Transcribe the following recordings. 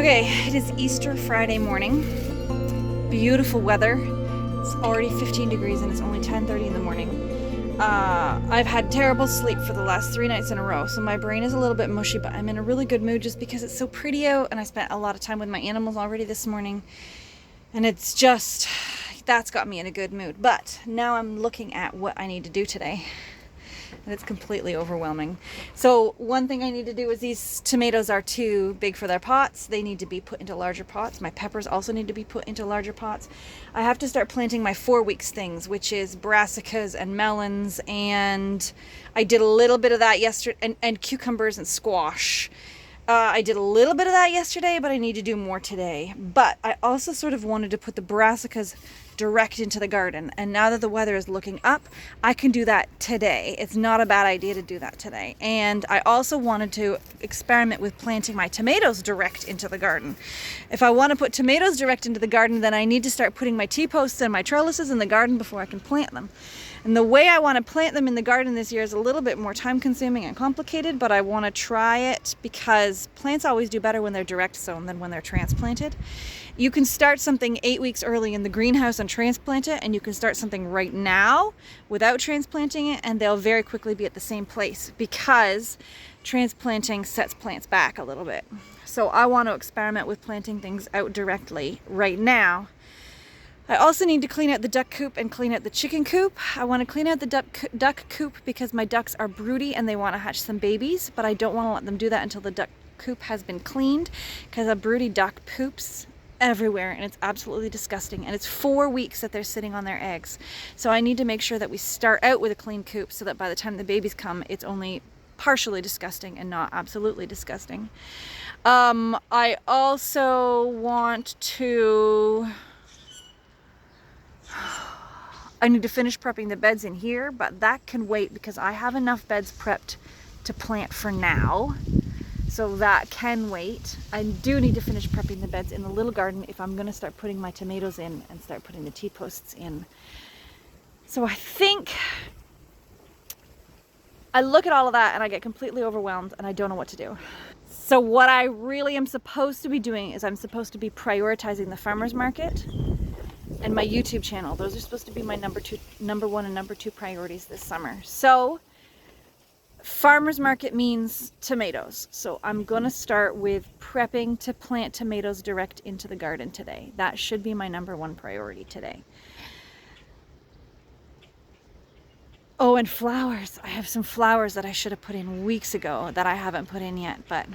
Okay, it is Easter Friday morning. Beautiful weather. It's already 15 degrees and it's only 10:30 in the morning. I've had terrible sleep for the last 3 nights in a row, so my brain is a little bit mushy, but I'm in a really good mood just because it's so pretty out, and I spent a lot of time with my animals already this morning, and it's just, that's got me in a good mood. But now I'm looking at what I need to do today, and it's completely overwhelming. So one thing I need to do is these tomatoes are too big for their pots. They need to be put into larger pots. My peppers also need to be put into larger pots. I have to start planting my 4 weeks things, which is brassicas and melons, and I did a little bit of that yesterday, and cucumbers and squash. I did a little bit of that yesterday, but I need to do more today. But I also sort of wanted to put the brassicas direct into the garden, and now that the weather is looking up, I can do that today. It's not a bad idea to do that today. And I also wanted to experiment with planting my tomatoes direct into the garden. If I want to put tomatoes direct into the garden, then I need to start putting my T-posts and my trellises in the garden before I can plant them. And the way I want to plant them in the garden this year is a little bit more time consuming and complicated, but I want to try it because plants always do better when they're direct sown than when they're transplanted. You can start something 8 weeks early in the greenhouse and transplant it, and you can start something right now without transplanting it, and they'll very quickly be at the same place because transplanting sets plants back a little bit. So I want to experiment with planting things out directly right now. I also need to clean out the duck coop and clean out the chicken coop. I want to clean out the duck coop because my ducks are broody and they want to hatch some babies, but I don't want to let them do that until the duck coop has been cleaned, because a broody duck poops everywhere and it's absolutely disgusting, and it's 4 weeks that they're sitting on their eggs. So I need to make sure that we start out with a clean coop so that by the time the babies come, it's only partially disgusting and not absolutely disgusting. I also want to... I need to finish prepping the beds in here, but that can wait because I have enough beds prepped to plant for now. So that can wait. I do need to finish prepping the beds in the little garden if I'm going to start putting my tomatoes in and start putting the T-posts in. So I think I look at all of that and I get completely overwhelmed and I don't know what to do. So what I really am supposed to be doing is I'm supposed to be prioritizing the farmer's market and my YouTube channel. Those are supposed to be my number one and number two priorities this summer. So farmer's market means tomatoes. So I'm gonna start with prepping to plant tomatoes direct into the garden today. That should be my number one priority today. Oh, and flowers. I have some flowers that I should have put in weeks ago that I haven't put in yet, but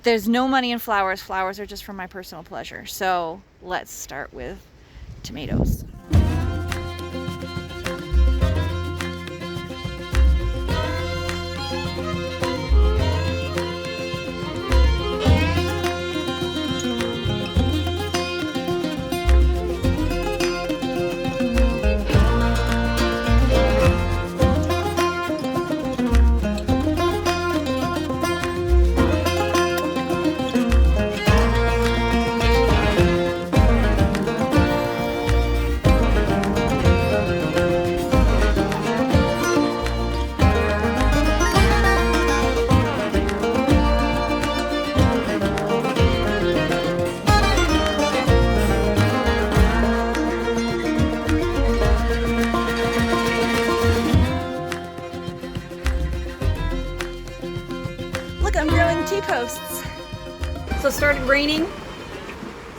there's no money in flowers. Flowers are just for my personal pleasure. So let's start with tomatoes. I'm growing T-posts. So it started raining,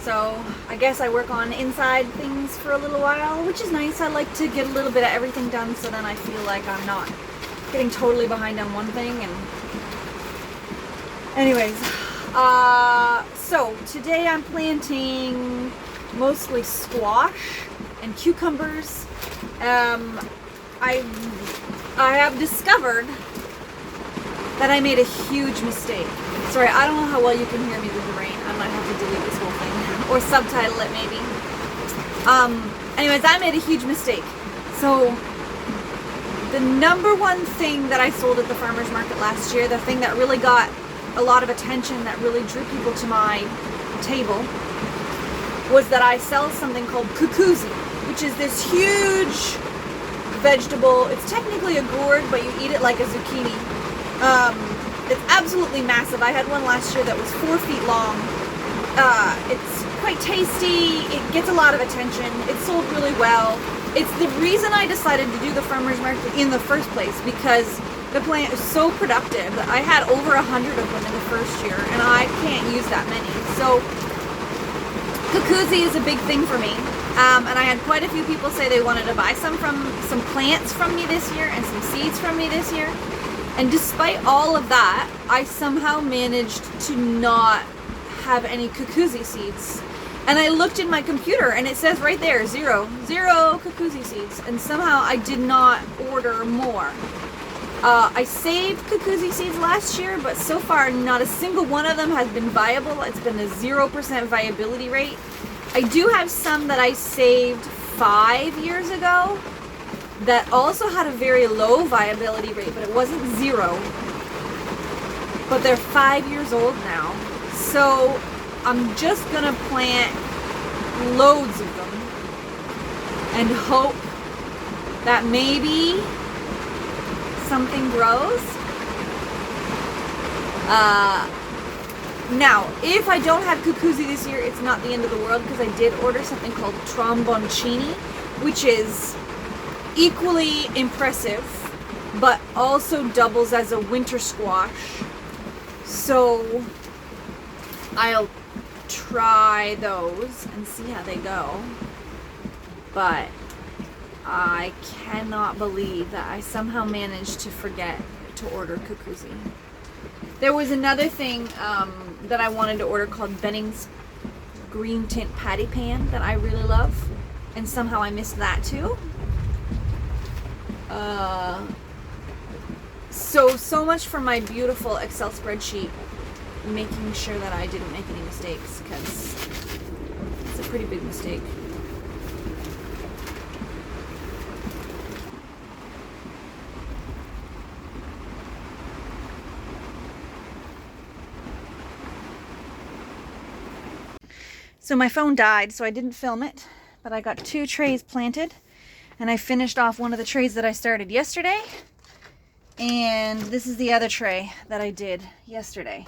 so I guess I work on inside things for a little while, which is nice. I like to get a little bit of everything done so then I feel like I'm not getting totally behind on one thing. And anyways, so today I'm planting mostly squash and cucumbers. I have discovered that I made a huge mistake. Sorry, I don't know how well you can hear me with the rain. I might have to delete this whole thing or subtitle it maybe. Anyways, I made a huge mistake. So the number one thing that I sold at the farmer's market last year, the thing that really got a lot of attention, that really drew people to my table, was that I sell something called kukuzi, which is this huge vegetable. It's technically a gourd, but you eat it like a zucchini. It's absolutely massive. I had one last year that was 4 feet long. It's quite tasty. It gets a lot of attention. It's sold really well. It's the reason I decided to do the farmer's market in the first place, because the plant is so productive that I had over 100 of them in the first year, and I can't use that many. So Cuckoozy is a big thing for me. And I had quite a few people say they wanted to buy some plants from me this year and some seeds from me this year. And despite all of that, I somehow managed to not have any Cuckoozy seeds. And I looked in my computer and it says right there, zero Cuckoozy seeds. And somehow I did not order more. I saved Cuckoozy seeds last year, but so far not a single one of them has been viable. It's been a 0% viability rate. I do have some that I saved 5 years ago that also had a very low viability rate, but it wasn't 0. But they're 5 years old now. So I'm just gonna plant loads of them and hope that maybe something grows. Now, if I don't have Cuckoozy this year, it's not the end of the world, because I did order something called tromboncini, which is equally impressive, but also doubles as a winter squash. So I'll try those and see how they go. But I cannot believe that I somehow managed to forget to order Cuckoozy. There was another thing that I wanted to order called Benning's Green Tint Patty Pan that I really love, and somehow I missed that too. So much for my beautiful Excel spreadsheet, making sure that I didn't make any mistakes, because it's a pretty big mistake. So my phone died, so I didn't film it, but I got 2 trays planted, and I finished off one of the trays that I started yesterday, and this is the other tray that I did yesterday.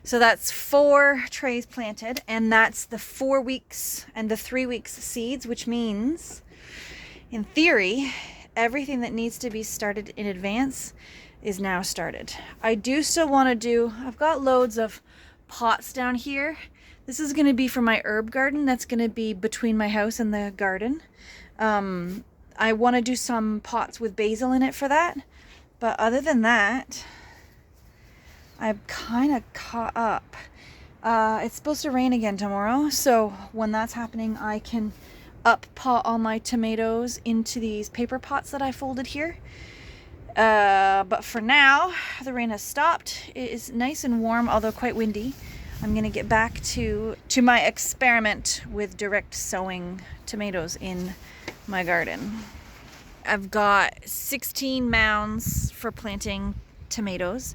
So that's 4 trays planted, and that's the 4 weeks and the 3 weeks seeds, which means, in theory, everything that needs to be started in advance is now started. I do still want to I've got loads of pots down here. This is going to be for my herb garden. That's going to be between my house and the garden. I want to do some pots with basil in it for that. But other than that, I'm kind of caught up. It's supposed to rain again tomorrow. So when that's happening, I can pot all my tomatoes into these paper pots that I folded here. But for now, the rain has stopped. It is nice and warm, although quite windy. I'm going to get back to my experiment with direct sowing tomatoes in my garden. I've got 16 mounds for planting tomatoes.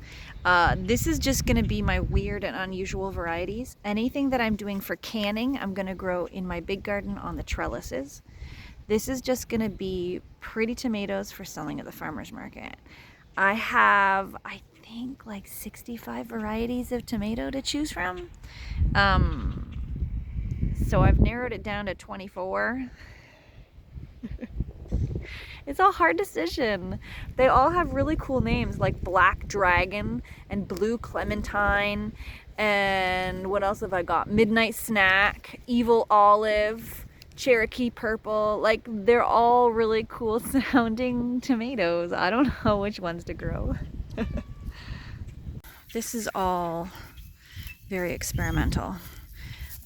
This is just going to be my weird and unusual varieties. Anything that I'm doing for canning, I'm going to grow in my big garden on the trellises. This is just going to be pretty tomatoes for selling at the farmer's market. I have, I think, like 65 varieties of tomato to choose from. So I've narrowed it down to 24. It's a hard decision. They all have really cool names, like Black Dragon and Blue Clementine, and what else have I got? Midnight Snack, Evil Olive, Cherokee Purple. Like, they're all really cool sounding tomatoes. I don't know which ones to grow. This is all very experimental.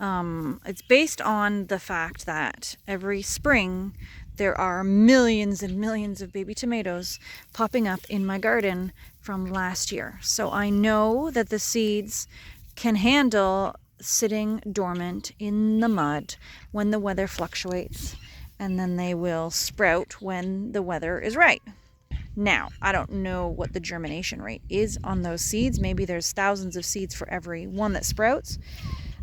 It's based on the fact that every spring there are millions and millions of baby tomatoes popping up in my garden from last year. So I know that the seeds can handle sitting dormant in the mud when the weather fluctuates, and then they will sprout when the weather is right. Now, I don't know what the germination rate is on those seeds. Maybe there's thousands of seeds for every one that sprouts,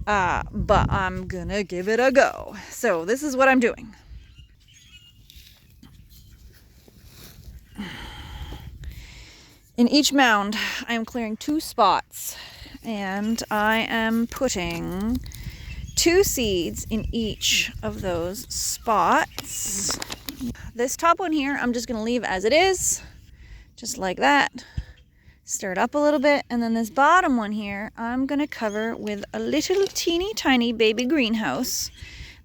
but I'm gonna give it a go. So this is what I'm doing. In each mound, I am clearing 2 spots, and I am putting 2 seeds in each of those spots. This top one here, I'm just gonna leave as it is, just like that. Stir it up a little bit, and then this bottom one here, I'm gonna cover with a little teeny tiny baby greenhouse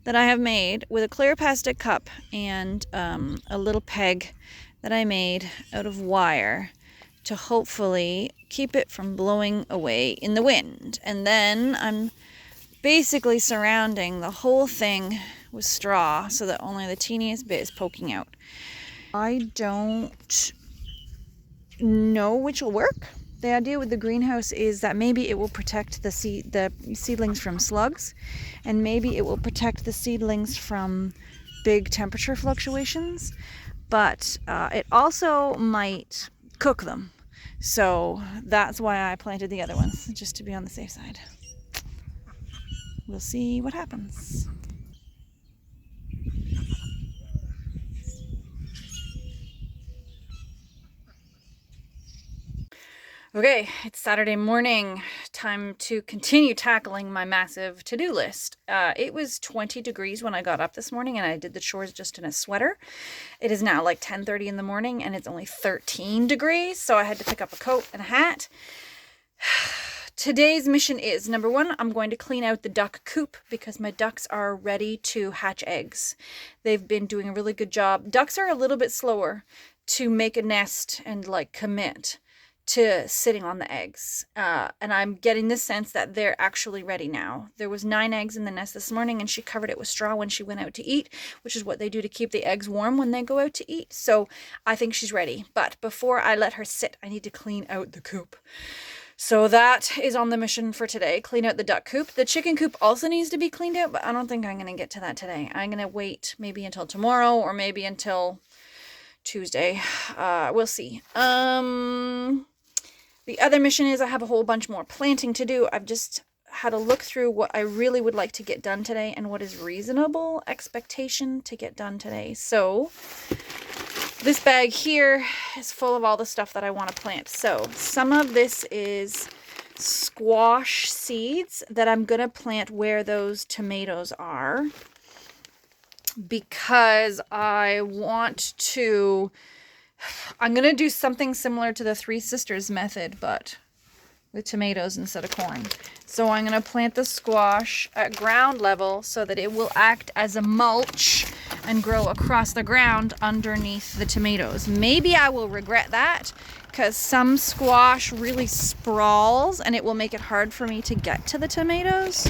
that I have made with a clear plastic cup and a little peg that I made out of wire to hopefully keep it from blowing away in the wind. And then I'm basically surrounding the whole thing with straw so that only the teeniest bit is poking out. I don't know which will work. The idea with the greenhouse is that maybe it will protect the seedlings from slugs, and maybe it will protect the seedlings from big temperature fluctuations, but it also might cook them. So that's why I planted the other ones, just to be on the safe side. We'll see what happens. Okay, it's Saturday morning. Time to continue tackling my massive to-do list. It was 20 degrees when I got up this morning, and I did the chores just in a sweater. It is now like 10:30 in the morning, and it's only 13 degrees, so I had to pick up a coat and a hat. Today's mission is, number 1, I'm going to clean out the duck coop because my ducks are ready to hatch eggs. They've been doing a really good job. Ducks are a little bit slower to make a nest and like commit to sitting on the eggs. And I'm getting the sense that they're actually ready now. There was 9 eggs in the nest this morning, and she covered it with straw when she went out to eat, which is what they do to keep the eggs warm when they go out to eat. So I think she's ready. But before I let her sit, I need to clean out the coop. So that is on the mission for today. Clean out the duck coop. The chicken coop also needs to be cleaned out, but I don't think I'm going to get to that today. I'm going to wait maybe until tomorrow or maybe until Tuesday. We'll see. The other mission is I have a whole bunch more planting to do. I've just had a look through what I really would like to get done today and what is reasonable expectation to get done today. So this bag here is full of all the stuff that I want to plant. So some of this is squash seeds that I'm going to plant where those tomatoes are, because I'm going to do something similar to the Three Sisters method, but with tomatoes instead of corn. So I'm going to plant the squash at ground level so that it will act as a mulch and grow across the ground underneath the tomatoes. Maybe I will regret that, because some squash really sprawls and it will make it hard for me to get to the tomatoes.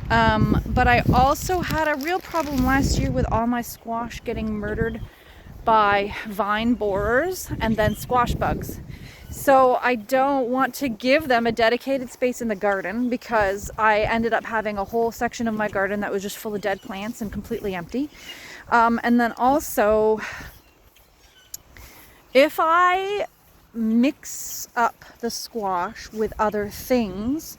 But I also had a real problem last year with all my squash getting murdered by vine borers and then squash bugs. So I don't want to give them a dedicated space in the garden, because I ended up having a whole section of my garden that was just full of dead plants and completely empty. And then also, if I mix up the squash with other things,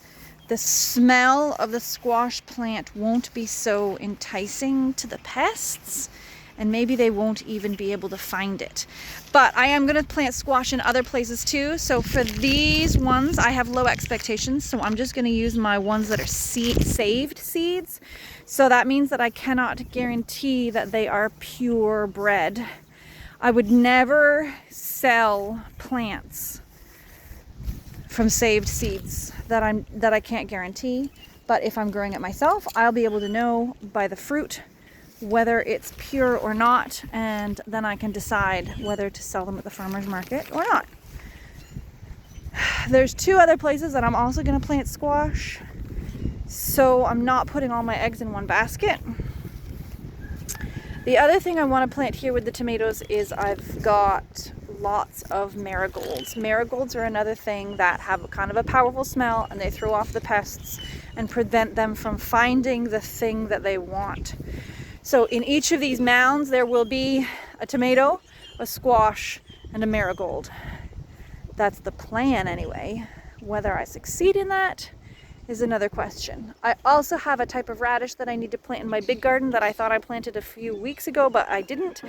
the smell of the squash plant won't be so enticing to the pests, and maybe they won't even be able to find it. But I am going to plant squash in other places too. So for these ones, I have low expectations. So I'm just going to use my ones that are saved seeds. So that means that I cannot guarantee that they are purebred. I would never sell plants from saved seeds that I can't guarantee. But if I'm growing it myself, I'll be able to know by the fruit whether it's pure or not, and then I can decide whether to sell them at the farmer's market or not. There's 2 other places that I'm also going to plant squash, so I'm not putting all my eggs in one basket. The other thing I want to plant here with the tomatoes is I've got lots of marigolds. Marigolds are another thing that have kind of a powerful smell, and they throw off the pests and prevent them from finding the thing that they want. So in each of these mounds, there will be a tomato, a squash, and a marigold. That's the plan anyway. Whether I succeed in that is another question. I also have a type of radish that I need to plant in my big garden that I thought I planted a few weeks ago, but I didn't.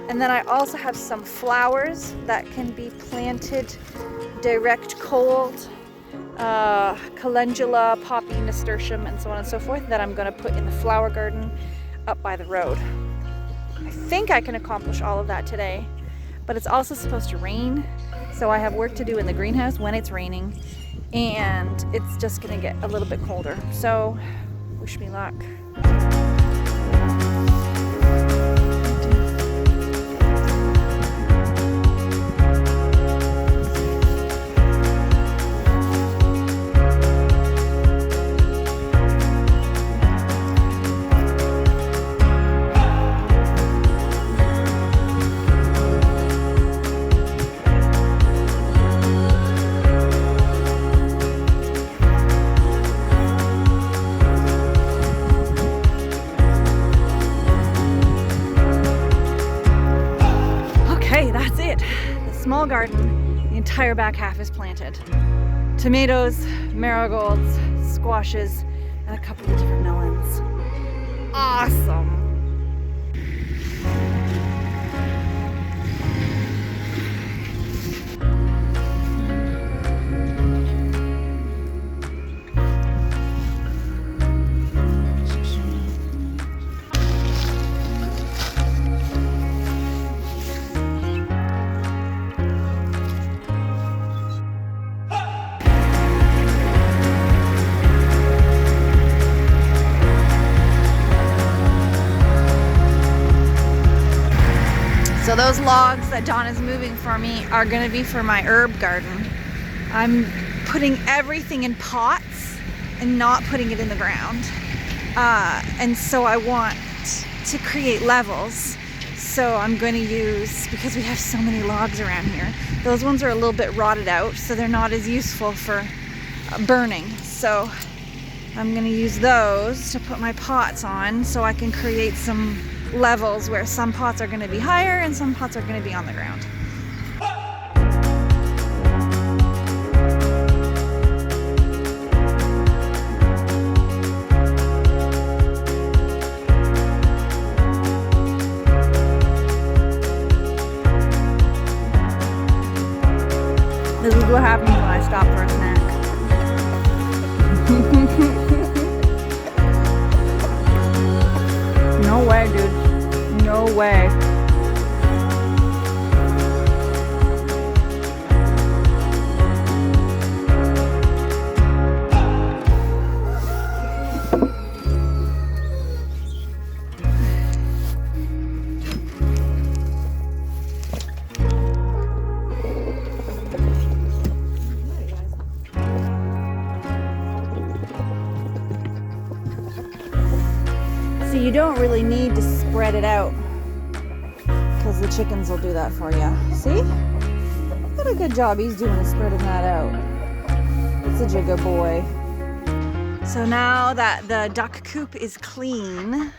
And then I also have some flowers that can be planted direct cold, calendula, poppy, nasturtium, and so on and so forth that I'm going to put in the flower garden up by the road. I think I can accomplish all of that today, but it's also supposed to rain, so I have work to do in the greenhouse when it's raining, and it's just going to get a little bit colder, so wish me luck. That's it. The small garden, the entire back half is planted. Tomatoes, marigolds, squashes, and a couple of different melons. Awesome. So those logs that Dawn is moving for me are going to be for my herb garden. I'm putting everything in pots and not putting it in the ground. And so I want to create levels. So I'm going to use, because we have so many logs around here, those ones are a little bit rotted out, so they're not as useful for burning. So I'm going to use those to put my pots on so I can create some levels where some pots are going to be higher and some pots are going to be on the ground. This is what happens when I stop for a snack. No way, dude. No way. So you don't really need to spread it out because the chickens will do that for you. See? What a good job he's doing of spreading that out. Such a good boy. So now that the duck coop is clean,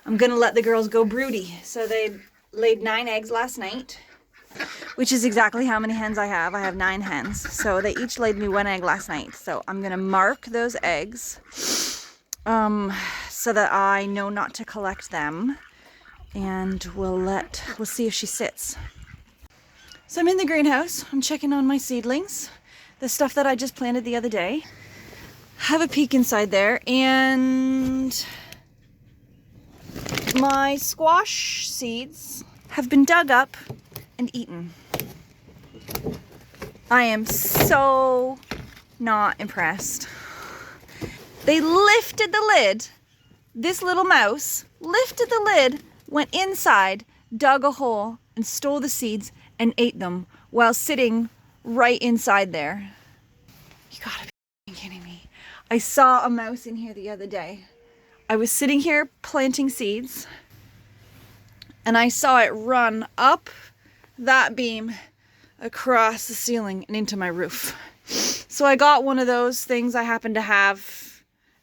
I'm gonna let the girls go broody. So they laid 9 eggs last night, which is exactly how many hens I have. I have 9 hens. So they each laid me 1 egg last night. So I'm gonna mark those eggs so that I know not to collect them, and we'll see if she sits. So I'm in the greenhouse. I'm checking on my seedlings, the stuff that I just planted the other day. Have a peek inside there, and my squash seeds have been dug up and eaten. I am so not impressed. They lifted the lid. This little mouse lifted the lid, went inside, dug a hole, and stole the seeds and ate them while sitting right inside there. You gotta be kidding me. I saw a mouse in here the other day. I was sitting here planting seeds, and I saw it run up that beam across the ceiling and into my roof. So I got one of those things I happen to have.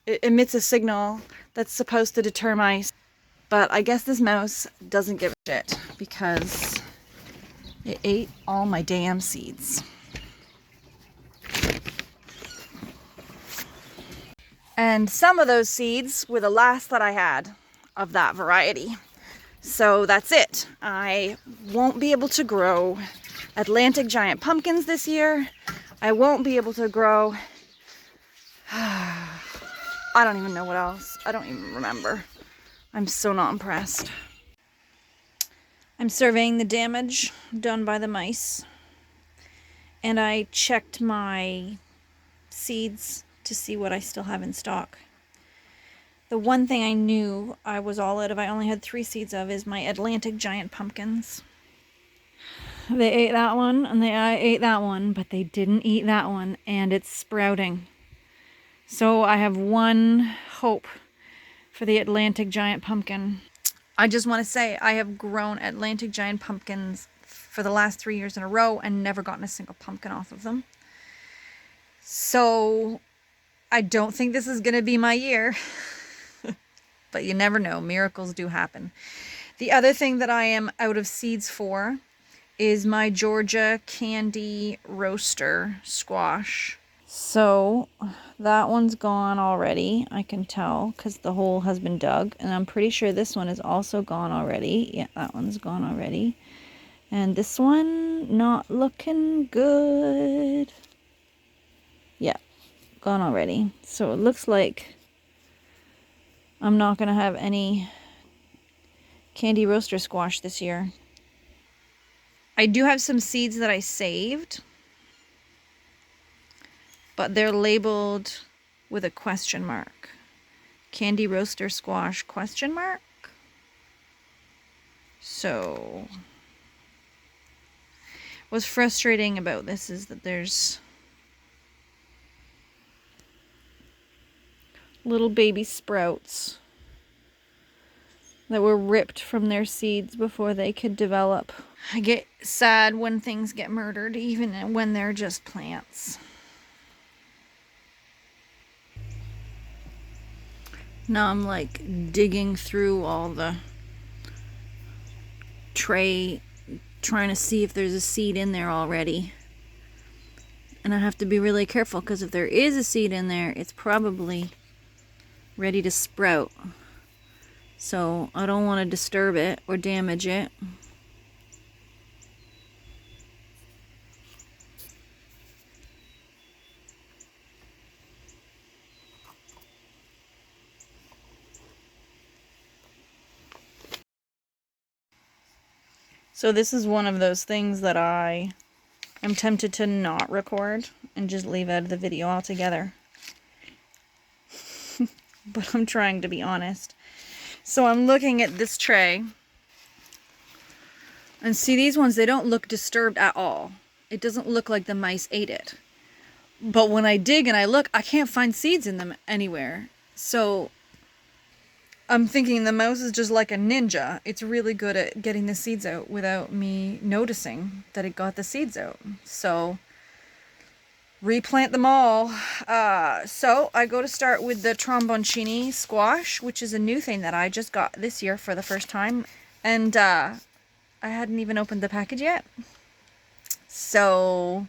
It emits a signal that's supposed to deter mice, but I guess this mouse doesn't give a shit because it ate all my damn seeds. And some of those seeds were the last that I had of that variety. So that's it. I won't be able to grow Atlantic giant pumpkins this year. I won't be able to grow. I don't even know what else. I don't even remember. I'm so not impressed. I'm surveying the damage done by the mice. And I checked my seeds to see what I still have in stock. The one thing I knew I was all out of, I only had 3 seeds of, is my Atlantic giant pumpkins. They ate that one, and I ate that one, but they didn't eat that one, and it's sprouting. So I have one hope for the Atlantic giant pumpkin. I just want to say I have grown Atlantic giant pumpkins for the last 3 years in a row and never gotten a single pumpkin off of them. So I don't think this is going to be my year. But you never know. Miracles do happen. The other thing that I am out of seeds for is my Georgia candy roaster squash. So that one's gone already, I can tell, because the hole has been dug. And I'm pretty sure this one is also gone already. Yeah, that one's gone already. And this one, not looking good. Yeah, gone already. So it looks like I'm not going to have any candy roaster squash this year. I do have some seeds that I saved, but they're labeled with a question mark. Candy roaster squash question mark. So what's frustrating about this is that there's little baby sprouts that were ripped from their seeds before they could develop. I get sad when things get murdered, even when they're just plants. Now I'm like digging through all the tray, trying to see if there's a seed in there already. And I have to be really careful, because if there is a seed in there, it's probably ready to sprout. So I don't want to disturb it or damage it. So this is one of those things that I am tempted to not record and just leave out of the video altogether. But I'm trying to be honest. So I'm looking at this tray. And see, these ones, they don't look disturbed at all. It doesn't look like the mice ate it. But when I dig and I look, I can't find seeds in them anywhere. So I'm thinking the mouse is just like a ninja. It's really good at getting the seeds out without me noticing that it got the seeds out. So replant them all. So I go to start with the tromboncini squash, which is a new thing that I just got this year for the first time. And I hadn't even opened the package yet. So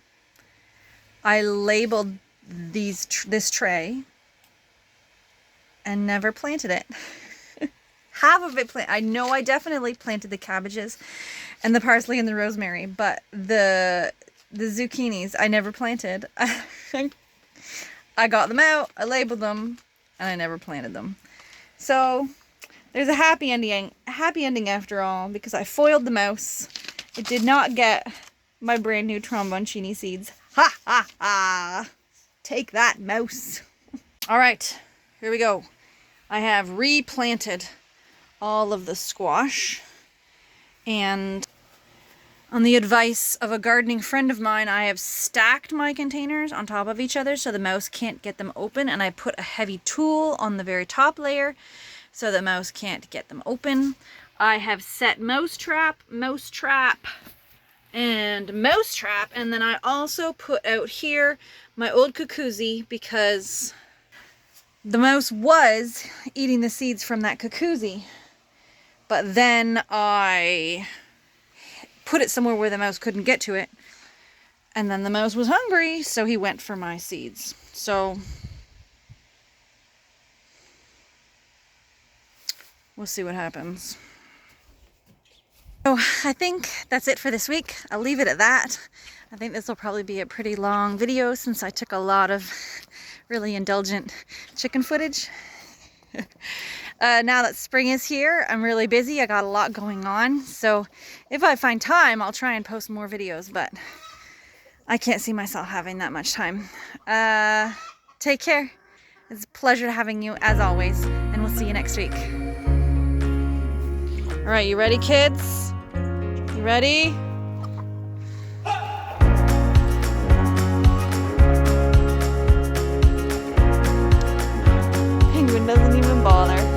I labeled this tray and never planted it. Half of it planted. I know I definitely planted the cabbages and the parsley and the rosemary, but the zucchinis I never planted. I got them out, I labeled them, and I never planted them. So there's a happy ending after all, because I foiled the mouse. It did not get my brand new tromboncini seeds. Ha ha ha! Take that, mouse. All right, here we go. I have replanted all of the squash, and on the advice of a gardening friend of mine, I have stacked my containers on top of each other so the mouse can't get them open, and I put a heavy tool on the very top layer so the mouse can't get them open. I have set mouse trap, and mouse trap, and then I also put out here my old cuckoozy, because the mouse was eating the seeds from that cuckoozy. But then I put it somewhere where the mouse couldn't get to it. And then the mouse was hungry, so he went for my seeds. So we'll see what happens. So I think that's it for this week. I'll leave it at that. I think this will probably be a pretty long video since I took a lot of really indulgent chicken footage. Now that spring is here, I'm really busy. I got a lot going on. So if I find time, I'll try and post more videos, but I can't see myself having that much time. Take care. It's a pleasure having you as always, and we'll see you next week. All right, you ready, kids? You ready? Penguin doesn't even bother.